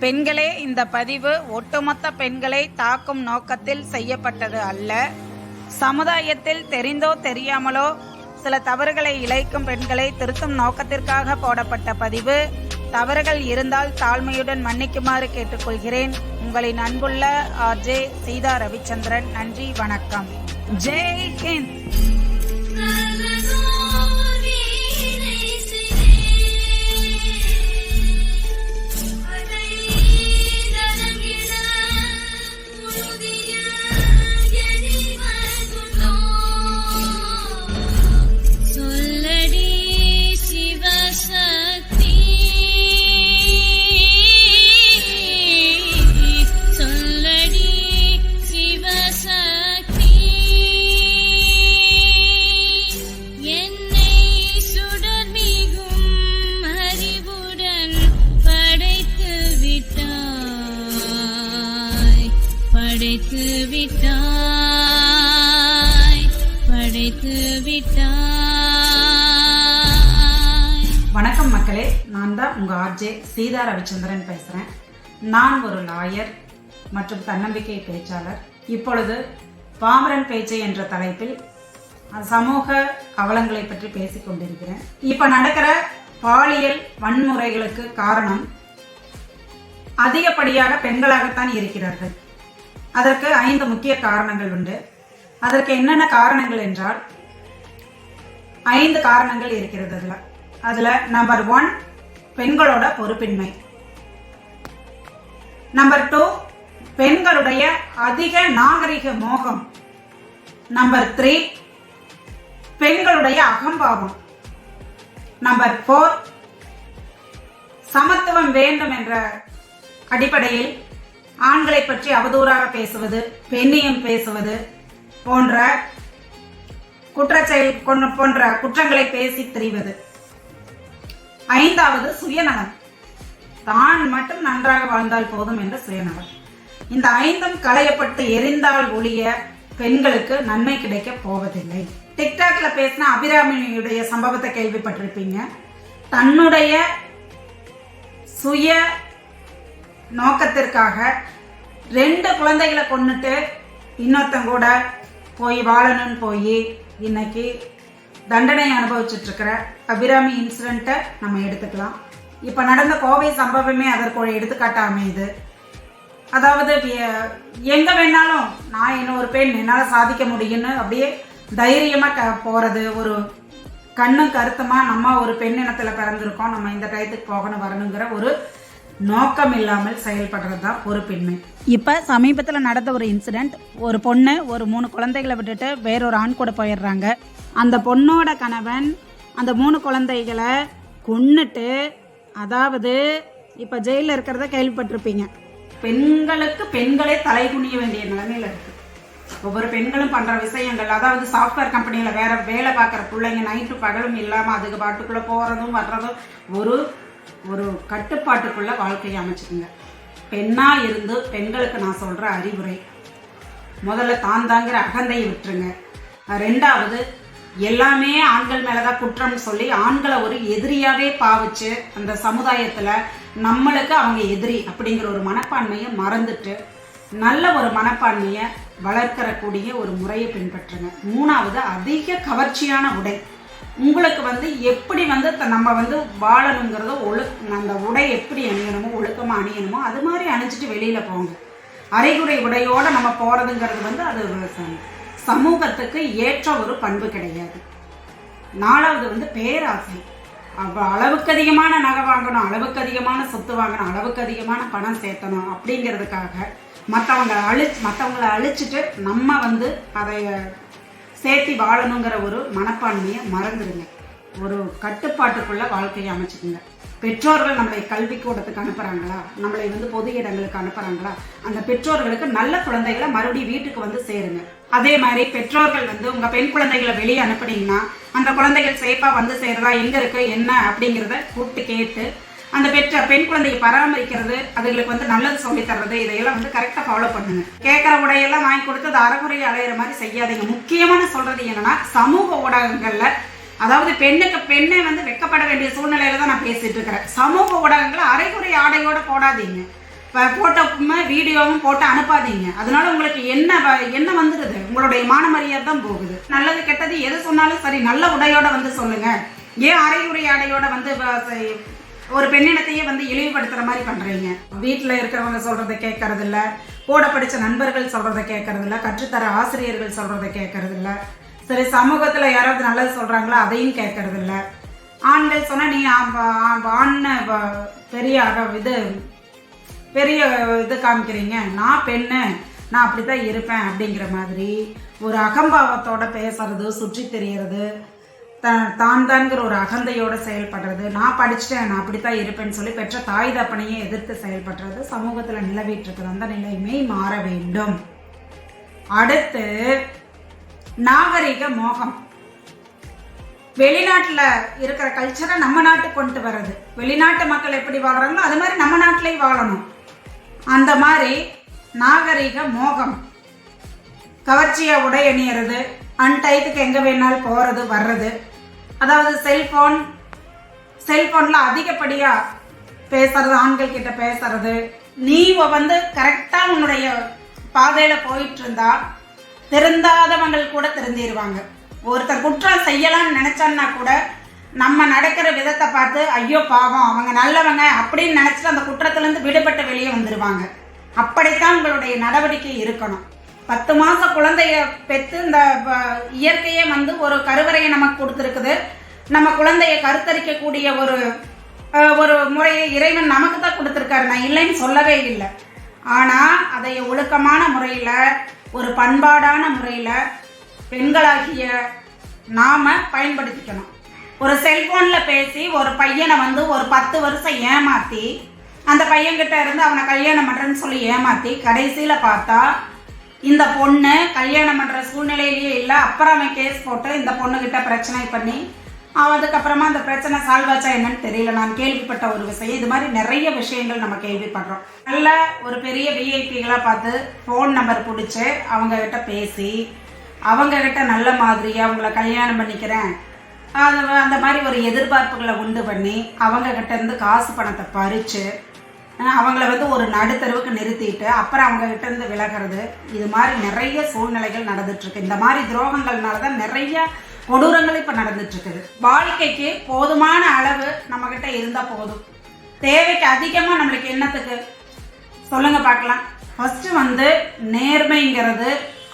பெண்களே, இந்த பதிவு ஒட்டுமொத்த பெண்களை தாக்கும் நோக்கத்தில் செய்யப்பட்டது அல்ல. சமுதாயத்தில் தெரிந்தோ தெரியாமலோ சில தவறுகளை இழைக்கும் பெண்களை திருத்தும் நோக்கத்திற்காக போடப்பட்ட பதிவு. தவறுகள் இருந்தால் தாழ்மையுடன் மன்னிக்குமாறு கேட்டுக்கொள்கிறேன். உங்களின் அன்புள்ள ஆர்ஜே சீதா ரவிச்சந்திரன். நன்றி, வணக்கம். ஜெய் ஹிந்த். வணக்கம் மக்களே, நான் தான் உங்க ஆர்ஜே சீதா ரவிச்சந்திரன் பேசுறேன். நான் ஒரு லாயர் மற்றும் தன்னம்பிக்கை பேச்சாளர். இப்பொழுது பாமரன் பேச்சு என்ற தலைப்பில் சமூக அவலங்களை பற்றி பேசிக் கொண்டிருக்கிறேன். இப்ப நடக்கிற பாலியல் வன்முறைகளுக்கு காரணம் அதிகப்படியாக பெண்களாகத்தான் இருக்கிறார்கள். அதற்கு 5 முக்கிய காரணங்கள் உண்டு. அதற்கு என்னென்ன காரணங்கள் என்றால் 5 காரணங்கள் இருக்கிறது. அதுல நம்பர் 1 பெண்களோட பொறுப்பின்மை. நம்பர் 2 பெண்களுடைய அதிக நாகரிக மோகம். நம்பர் 3 பெண்களுடைய அகம்பாவம். நம்பர் 4 சமத்துவம் வேண்டும் என்ற அடிப்படையில் ஆண்களை பற்றி அவதூறாக பேசுவது, பெண்ணியம் பேசுவது போன்ற போன்ற குற்றங்களை பேசி திரிவது. 5வது சுயநலம். தான் மட்டும் நன்றாக வாழ்ந்தால் போதும் என்ற சுயநலம். இந்த 5ம் களையப்பட்டு எரிந்தால் ஒழிய பெண்களுக்கு நன்மை கிடைக்க போவதில்லை. டிக்டாக்ல பேசின அபிராமியுடைய சம்பவத்தை கேள்விப்பட்டிருப்பீங்க. தன்னுடைய சுய நோக்கத்திற்காக 2 குழந்தைகளை கொன்னுட்டு இன்னொருத்தங்க கூட போய் வாழணும்னு போய் இன்னைக்கு தண்டனை அனுபவிச்சுட்டு இருக்கிற அபிராமி இன்சிடென்ட்டை நம்ம எடுத்துக்கலாம். இப்போ நடந்த கோவை சம்பவமே அதற்கு ஒரு எடுத்துக்காட்ட அமையுது. அதாவது எங்க வேணாலும் நான் இன்னொரு பெண் என்னால் சாதிக்க முடியும்னு அப்படியே தைரியமாக போகிறது. ஒரு கண்ணும் கருத்துமா நம்ம ஒரு பெண் இனத்தில் பிறந்திருக்கோம், நம்ம இந்த டயத்துக்கு போகணும் வரணுங்கிற ஒரு நோக்கம் இல்லாமல் செயல்படுறது தான் பொறுப்பின்மை. இப்போ சமீபத்தில் நடந்த ஒரு இன்சிடெண்ட், ஒரு பொண்ணு ஒரு 3 குழந்தைகளை விட்டுட்டு வேறொரு ஆண் கூட போயிடுறாங்க. அந்த பொண்ணோட கணவன் அந்த 3 குழந்தைகளை கொன்னுட்டு, அதாவது இப்போ ஜெயிலில் இருக்கிறத கேள்விப்பட்டிருப்பீங்க. பெண்களுக்கு பெண்களே தலை குனிய வேண்டிய நிலைமையில இருக்கு. ஒவ்வொரு பெண்களும் பண்ற விஷயங்கள், அதாவது சாஃப்ட்வேர் கம்பெனியில வேற வேலை பார்க்குற பிள்ளைங்க நைட்டு பகலும் இல்லாமல் அதுக்கு பாட்டுக்குள்ள போறதும் வர்றதும் ஒரு கட்டுப்பாட்டுக்குள்ள வாழ்க்கையை அமைச்சுக்குங்க. பெண்ணா இருந்து பெண்களுக்கு நான் சொல்ற அறிவுரை, முதல்ல தாங்கிற அகந்தையை விட்டுருங்க. 2வது எல்லாமே ஆண்கள் மேலதான் குற்றம் சொல்லி ஆண்களை ஒரு எதிரியாவே பாவிச்சு அந்த சமுதாயத்துல நம்மளுக்கு அவங்க எதிரி அப்படிங்கிற ஒரு மனப்பான்மையை மறந்துட்டு நல்ல ஒரு மனப்பான்மையை வளர்க்கக்கூடிய ஒரு முறையை பின்பற்றுங்க. 3வது அதிக கவர்ச்சியான உடை. உங்களுக்கு எப்படி நம்ம வாழணுங்கிறதோ அந்த உடை எப்படி அணியணுமோ ஒழுக்கமாக அணியணுமோ அது மாதிரி அணிஞ்சிட்டு வெளியில் போங்க. அரைகுறை உடையோட நம்ம போகிறதுங்கிறது அது சமூகத்துக்கு ஏற்ற ஒரு பண்பு கிடையாது. 4வது பேராசை. அளவுக்கு அதிகமான நகை வாங்கணும், அளவுக்கு அதிகமான சொத்து வாங்கணும், அளவுக்கு அதிகமான பணம் சேர்த்தணும் அப்படிங்கிறதுக்காக மற்றவங்களை அழிச்சிட்டு நம்ம அதை சேர்த்தி வாழணுங்கிற ஒரு மனப்பான்மையை மறந்துடுங்க. ஒரு கட்டுப்பாட்டுக்குள்ள வாழ்க்கையை அமைச்சுக்குங்க. பெற்றோர்கள் நம்மளை கல்விக்கூடத்துக்கு அனுப்புறாங்களா, நம்மளை பொது இடங்களுக்கு அனுப்புறாங்களா, அந்த பெற்றோர்களுக்கு நல்ல குழந்தைகளை மறுபடியும் வீட்டுக்கு சேருங்க. அதே மாதிரி பெற்றோர்கள் உங்க பெண் குழந்தைகளை வெளியே அனுப்புனீங்கன்னா அந்த குழந்தைகள் சேஃபா சேருதா, எங்க இருக்கு என்ன அப்படிங்கிறத கூப்பிட்டு கேட்டு அந்த பெண் குழந்தையை பராமரிக்கிறது, அதுகளுக்கு நல்லது சொல்லி தர்றது, இதையெல்லாம் கரெக்டா ஃபாலோ பண்ணுங்க. கேட்கிற உடையெல்லாம் வாங்கி கொடுத்து அது அறகுறையை அலையிற மாதிரி செய்யாதீங்க. முக்கியமான சொல்றது என்னன்னா, சமூக ஊடகங்கள்ல அதாவது பெண்ணுக்கு பெண்ணே வெக்கப்பட வேண்டிய சூழ்நிலையில தான் நான் பேசிட்டு இருக்கிறேன். சமூக ஊடகங்களை அரைகுறை ஆடையோட போடாதீங்க. போட்டோப்புமே வீடியோவும் போட்டு அனுப்பாதீங்க. அதனால உங்களுக்கு என்ன வந்துடுது, உங்களுடைய மான மரியாதை தான் போகுது. நல்லது கெட்டது எது சொன்னாலும் சரி நல்ல உடையோட வந்து சொல்லுங்க. ஏன் அரையுறை ஆடையோட வந்து ஒரு பெண்ணினத்தையே வந்து இழிவுபடுத்துற மாதிரி பண்றீங்க? வீட்டில் இருக்கிறவங்க சொல்றதை கேட்கறது இல்லை, கூட படிச்ச நண்பர்கள் சொல்றதை கேட்கறது இல்லை, கற்றுத்தர ஆசிரியர்கள் சொல்றதை கேட்கறது இல்லை. சரி, சமூகத்தில் யாராவது நல்லது சொல்றாங்களோ அதையும் கேட்கறது இல்லை. ஆண்கள் சொன்னா நீ ஆண் பெரிய இது காமிக்கிறீங்க, நான் பெண்ணு, நான் அப்படித்தான் இருப்பேன் அப்படிங்கிற மாதிரி ஒரு அகம்பாவத்தோட பேசுறது, சுற்றி தெரியறது, தான்கிற ஒரு அகந்தையோட செயல்படுறது, நான் படிச்சுட்டேன், நான் அப்படித்தான் இருப்பேன்னு சொல்லி பெற்ற தாய் தப்பனையே எதிர்த்து செயல்படுறது சமூகத்தில் நிலவிட்டு இருக்குது. அந்த நிலைமை மாற வேண்டும். அடுத்து நாகரிக மோகம். வெளிநாட்டில் இருக்கிற கல்ச்சரை நம்ம நாட்டுக்கு கொண்டு வர்றது. வெளிநாட்டு மக்கள் எப்படி வாழ்றாங்களோ அது மாதிரி நம்ம நாட்டிலையும் வாழணும். அந்த மாதிரி நாகரிக மோகம், கவர்ச்சியா உடை அணியறது, அன்டைத்துக்கு எங்க வேணாலும் போறது வர்றது, அதாவது செல்போன்ல அதிகப்படியா பேசுறது, ஆண்கள் கிட்ட பேசுறது. நீ வந்து கரெக்டா உன்னுடைய பாதையில போயிட்டு இருந்தா திருந்தாதவங்கள் கூட திருந்திடுவாங்க. ஒருத்தர் குற்றம் செய்யலாம்னு நினைச்சான்னா கூட நம்ம நடக்கிற விதத்தை பார்த்து ஐயோ பாவம் அவங்க நல்லவங்க அப்படின்னு நினைச்சிட்டு அந்த குற்றத்திலிருந்து விடுபட்டு வெளியே வந்துடுவாங்க. அப்படித்தான் உங்களுடைய நடவடிக்கை இருக்கணும். 10 மாச குழந்தைய பெற்று இந்த இயற்கையே வந்து ஒரு கருவறையை நமக்கு கொடுத்துருக்குது. நம்ம குழந்தைய கருத்தரிக்கக்கூடிய ஒரு முறையை இறைவன் நமக்கு தான் கொடுத்துருக்காரு, நான் இல்லைன்னு சொல்லவே இல்லை. ஆனால் அதை ஒழுக்கமான முறையில், ஒரு பண்பாடான முறையில் பெண்களாகிய நாம பயன்படுத்திக்கணும். ஒரு செல்போனில் பேசி ஒரு பையனை வந்து ஒரு 10 வருஷம் ஏமாற்றி அந்த பையன்கிட்ட இருந்து அவனை கல்யாணம் பண்ணுறேன்னு சொல்லி ஏமாற்றி கடைசியில் பார்த்தா இந்த பொண்ணு கல்யாணம் பண்ணுற சூழ்நிலையிலேயே இல்லை. அப்புறம் அவன் கேஸ் போட்டு இந்த பொண்ணுக்கிட்ட பிரச்சனை பண்ணி அதுக்கப்புறமா அந்த பிரச்சனை சால்வ் ஆச்சா என்னன்னு தெரியல. நான் கேள்விப்பட்ட ஒரு விஷயம். இது மாதிரி நிறைய விஷயங்கள் நம்ம கேள்விப்படுறோம். நல்ல ஒரு பெரிய விஐபிகளாக பார்த்து ஃபோன் நம்பர் பிடிச்சி அவங்கக்கிட்ட பேசி அவங்கக்கிட்ட நல்ல மாதிரியாக அவங்கள கல்யாணம் பண்ணிக்கிறேன் அந்த மாதிரி ஒரு எதிர்பார்ப்புகளை உண்டு பண்ணி அவங்கக்கிட்ட இருந்து காசு பணத்தை பறித்து அவங்கள வந்து ஒரு நடுத்தருவுக்கு நிறுத்திட்டு அப்புறம் அவங்கக்கிட்ட இருந்து விலகிறது. இது மாதிரி நிறைய சூழ்நிலைகள் நடந்துட்டுருக்கு. இந்த மாதிரி துரோகங்கள்னால தான் நிறைய கொடூரங்கள் இப்போ நடந்துட்டுருக்குது. வாழ்க்கைக்கு போதுமான அளவு நம்மக்கிட்ட இருந்தால் போதும். தேவைக்கு அதிகமாக நம்மளுக்கு என்னத்துக்கு சொல்லுங்க பார்க்கலாம். ஃபஸ்ட்டு வந்து நேர்மைங்கிறது,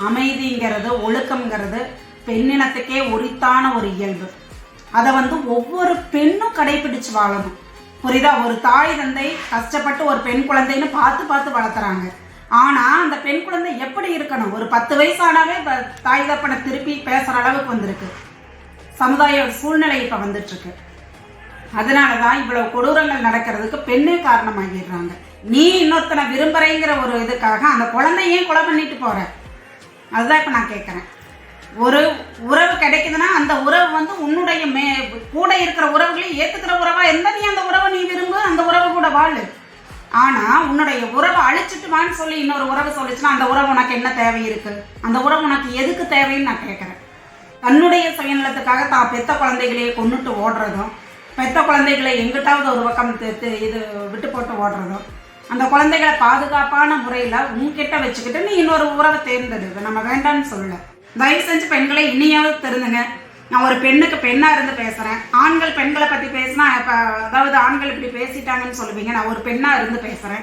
அமைதிங்கிறது, ஒழுக்கம்ங்கிறது பெண்ணினத்துக்கே உரித்தான ஒரு இயல்பு. அதை வந்து ஒவ்வொரு பெண்ணும் கடைபிடிச்சு வாழணும். புரியுதா? ஒரு தாய் தந்தை கஷ்டப்பட்டு ஒரு பெண் குழந்தைன்னு பார்த்து வளர்த்துறாங்க. ஆனால் அந்த பெண் குழந்தை எப்படி இருக்கணும்? ஒரு 10 வயசானாவே தாய் தப்பனை திருப்பி பேசுகிற அளவுக்கு வந்திருக்கு. சமுதாய சூழ்நிலை இப்போ வந்துட்டுருக்கு. அதனால தான் இவ்வளவு கொடூரங்கள் நடக்கிறதுக்கு பெண்ணே காரணமாகிடுறாங்க. நீ இன்னொருத்தனை விரும்புகிறேங்கிற ஒரு இதுக்காக அந்த குழந்தையே கொலை பண்ணிட்டு போகிற. அதுதான் இப்போ நான் கேட்குறேன். ஒரு உறவு கிடைக்குதுன்னா அந்த உறவு வந்து உன்னுடைய கூட இருக்கிற உறவுகளையும் ஏற்றுக்கிற உறவாக இருந்தால் நீ அந்த உறவை நீ விரும்பு, அந்த உறவு கூட வாழு. ஆனால் உன்னுடைய உறவை அழிச்சிட்டுமான்னு சொல்லி இன்னொரு உறவு சொல்லிச்சுன்னா அந்த உறவு உனக்கு என்ன தேவை இருக்குது? அந்த உறவு உனக்கு எதுக்கு தேவைன்னு நான் கேட்குறேன். தன்னுடைய சுயநலத்துக்காக தான் பெத்த குழந்தைகளையே கொண்டுட்டு ஓடுறதும், பெத்த குழந்தைகளை எங்கிட்டாவது ஒரு பக்கம் இது விட்டு போட்டு ஓடுறதும், அந்த குழந்தைகளை பாதுகாப்பான முறையில் உன்கிட்ட வச்சுக்கிட்டு நீ இன்னொரு உறவை தேர்ந்தெடு. நம்ம வேண்டான்னு சொல்லலை. தயவு செஞ்சு பெண்களை இனியாவது தெரிந்துங்க. நான் ஒரு பெண்ணுக்கு பெண்ணாக இருந்து பேசுகிறேன். ஆண்கள் பெண்களை பற்றி பேசினா இப்போ அதாவது ஆண்கள் இப்படி பேசிட்டாங்கன்னு சொல்லுவீங்க. நான் ஒரு பெண்ணாக இருந்து பேசுகிறேன்.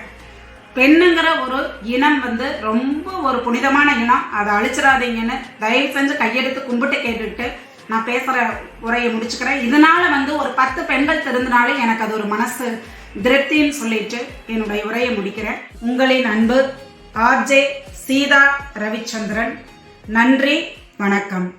பெண்ணுங்கிற ஒரு இனம் வந்து ரொம்ப ஒரு புனிதமான இனம். அதை அழிச்சிடாதீங்கன்னு தயவு செஞ்சு கையெடுத்து கும்பிட்டு கேட்டுக்கிட்டு நான் பேசுகிற உரையை முடிச்சுக்கிறேன். இதனால வந்து ஒரு 10 பெண்கள் தெரிந்தனாலும் எனக்கு அது ஒரு மனசு திருப்தின்னு சொல்லிட்டு என்னுடைய உரையை முடிக்கிறேன். உங்களின் அன்பு RJ சீதா ரவிச்சந்திரன். நன்றி, வணக்கம்.